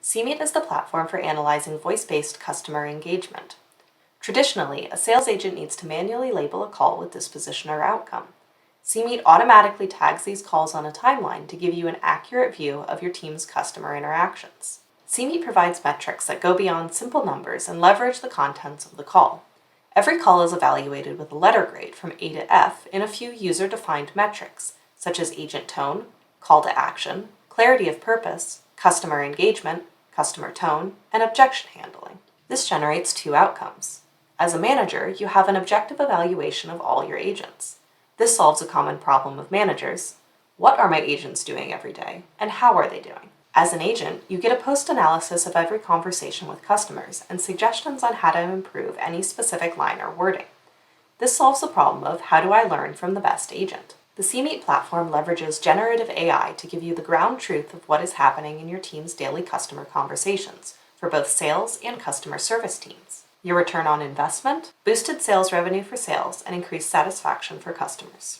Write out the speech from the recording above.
SeaMeet is the platform for analyzing voice-based customer engagement. Traditionally, a sales agent needs to manually label a call with disposition or outcome. SeaMeet automatically tags these calls on a timeline to give you an accurate view of your team's customer interactions. SeaMeet provides metrics that go beyond simple numbers and leverage the contents of the call. Every call is evaluated with a letter grade from A to F in a few user-defined metrics, such as agent tone, call to action, clarity of purpose, customer engagement, customer tone, and objection handling. This generates two outcomes. As a manager, you have an objective evaluation of all your agents. This solves a common problem of managers. What are my agents doing every day, and how are they doing? As an agent, you get a post-analysis of every conversation with customers and suggestions on how to improve any specific line or wording. This solves the problem of how do I learn from the best agent? The SeaMeet platform leverages generative AI to give you the ground truth of what is happening in your team's daily customer conversations for both sales and customer service teams. Your return on investment, boosted sales revenue for sales, and increased satisfaction for customers.